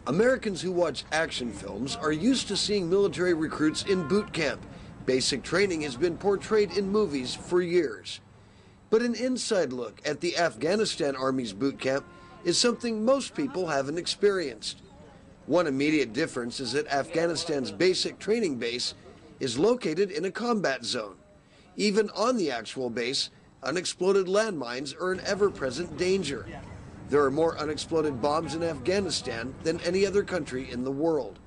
Americans who watch action films are used to seeing military recruits in boot camp. Basic training has been portrayed in movies for years. But an inside look at the Afghanistan Army's boot camp is something most people haven't experienced. One immediate difference is that Afghanistan's basic training base is located in a combat zone. Even on the actual base, unexploded landmines are an ever-present danger. There are more unexploded bombs in Afghanistan than any other country in the world.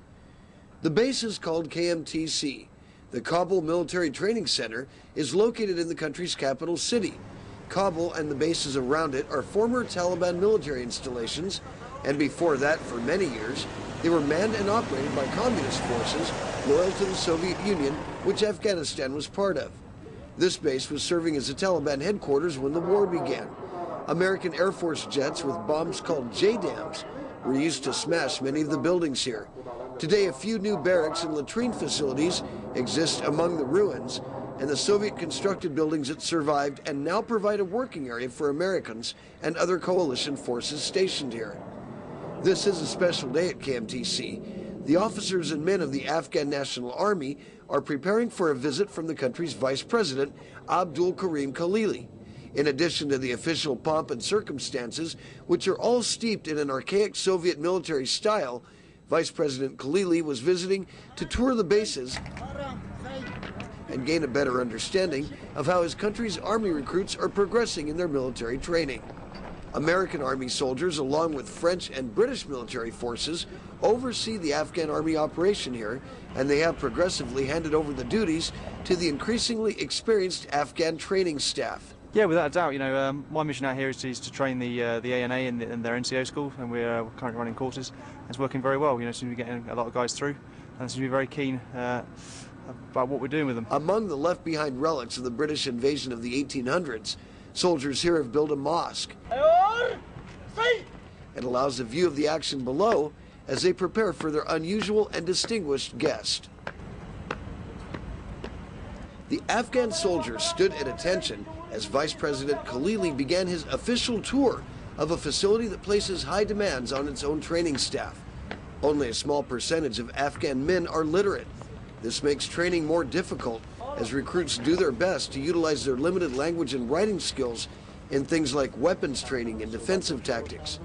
The base is called KMTC. The Kabul Military Training Center is located in the country's capital city. Kabul and the bases around it are former Taliban military installations, and before that, for many years, they were manned and operated by communist forces loyal to the Soviet Union, which Afghanistan was part of. This base was serving as the Taliban headquarters when the war began. American Air Force jets with bombs called J-dams were used to smash many of the buildings here. Today, a few new barracks and latrine facilities exist among the ruins, and the Soviet-constructed buildings that survived and now provide a working area for Americans and other coalition forces stationed here. This is a special day at KMTC. The officers and men of the Afghan National Army are preparing for a visit from the country's Vice President, Abdul Karim Khalili. In addition to the official pomp and circumstances, which are all steeped in an archaic Soviet military style, Vice President Khalili was visiting to tour the bases and gain a better understanding of how his country's Army recruits are progressing in their military training. American Army soldiers, along with French and British military forces, oversee the Afghan Army operation here, and they have progressively handed over the duties to the increasingly experienced Afghan training staff. Yeah, without a doubt. You know, my mission out here is to train the ANA in their NCO school, and we're currently running courses. It's working very well. You know, seem to be getting a lot of guys through, and seem to be very keen about what we're doing with them. Among the left-behind relics of the British invasion of the 1800s, soldiers here have built a mosque. It allows a view of the action below as they prepare for their unusual and distinguished guest. The Afghan soldiers stood at attention as Vice President Khalili began his official tour of a facility that places high demands on its own training staff. Only a small percentage of Afghan men are literate. This makes training more difficult as recruits do their best to utilize their limited language and writing skills in things like weapons training and defensive tactics.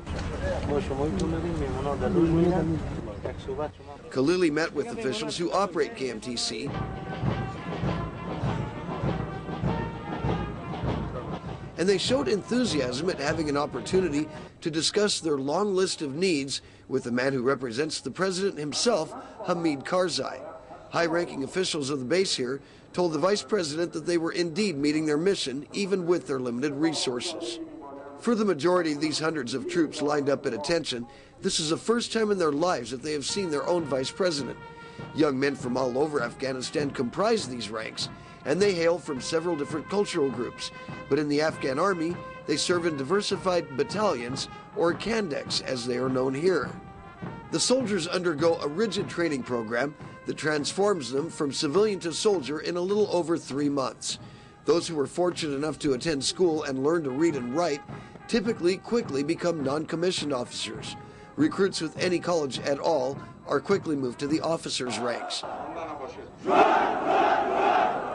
Khalili met with officials who operate KMTC and they showed enthusiasm at having an opportunity to discuss their long list of needs with the man who represents the president himself, Hamid Karzai. High-ranking officials of the base here told the vice president that they were indeed meeting their mission, even with their limited resources. For the majority of these hundreds of troops lined up at attention, this is the first time in their lives that they have seen their own vice president. Young men from all over Afghanistan comprise these ranks, and they hail from several different cultural groups. But in the Afghan Army, they serve in diversified battalions, or Kandaks as they are known here. The soldiers undergo a rigid training program that transforms them from civilian to soldier in a little over 3 months. Those who were fortunate enough to attend school and learn to read and write typically quickly become non-commissioned officers. Recruits with any college at all are quickly moved to the officers' ranks.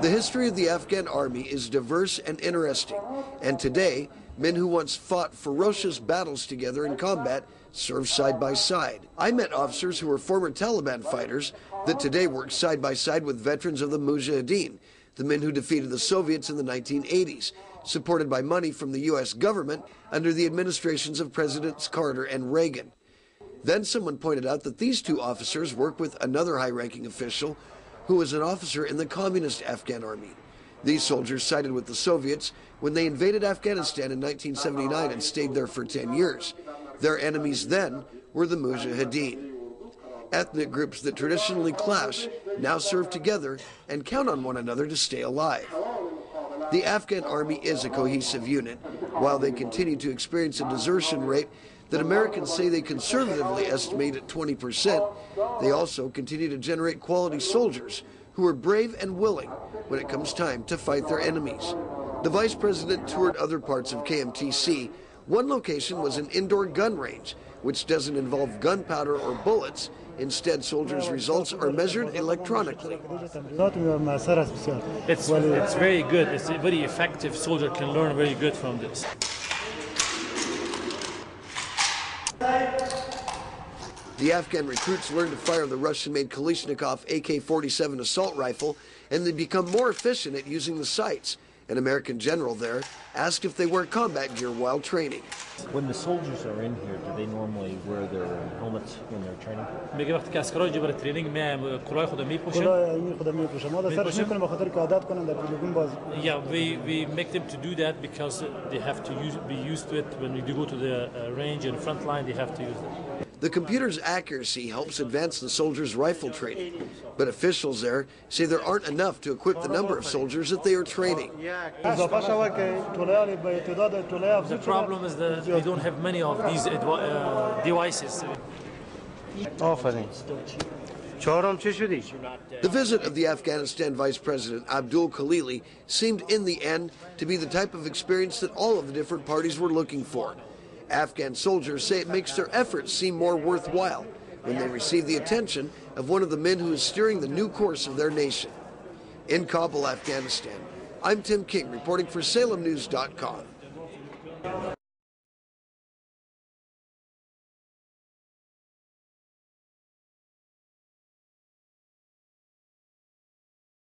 The history of the Afghan Army is diverse and interesting, and today, men who once fought ferocious battles together in combat serve side by side. I met officers who were former Taliban fighters that today work side by side with veterans of the Mujahideen, the men who defeated the Soviets in the 1980s, supported by money from the U.S. government under the administrations of Presidents Carter and Reagan. Then someone pointed out that these two officers work with another high-ranking official who was an officer in the communist Afghan Army. These soldiers sided with the Soviets when they invaded Afghanistan in 1979 and stayed there for 10 years. Their enemies then were the Mujahideen. Ethnic groups that traditionally clash now serve together and count on one another to stay alive. The Afghan Army is a cohesive unit. While they continue to experience a desertion rate that Americans say they conservatively estimate at 20%, they also continue to generate quality soldiers who are brave and willing when it comes time to fight their enemies. The vice president toured other parts of KMTC. One location was an indoor gun range, which doesn't involve gunpowder or bullets. Instead, soldiers' results are measured electronically. It's very good. It's very effective. Soldier can learn very good from this. The Afghan recruits learn to fire the Russian-made Kalashnikov AK-47 assault rifle, and they become more efficient at using the sights. An American general there asked if they wear combat gear while training. When the soldiers are in here, do they normally wear their helmets when they're training? میگه وقتی که اسکرها اینجا برای ترینینگ میان کلاه خود میپوشن. Yeah, we make them to do that because they have to be used to it. When we go to the range and front line, they have to use it. The computer's accuracy helps advance the soldiers' rifle training, but officials there say there aren't enough to equip the number of soldiers that they are training. The problem is that we don't have many of these devices. The visit of the Afghanistan Vice President Abdul Khalili seemed in the end to be the type of experience that all of the different parties were looking for. Afghan soldiers say it makes their efforts seem more worthwhile when they receive the attention of one of the men who is steering the new course of their nation. In Kabul, Afghanistan, I'm Tim King reporting for SalemNews.com.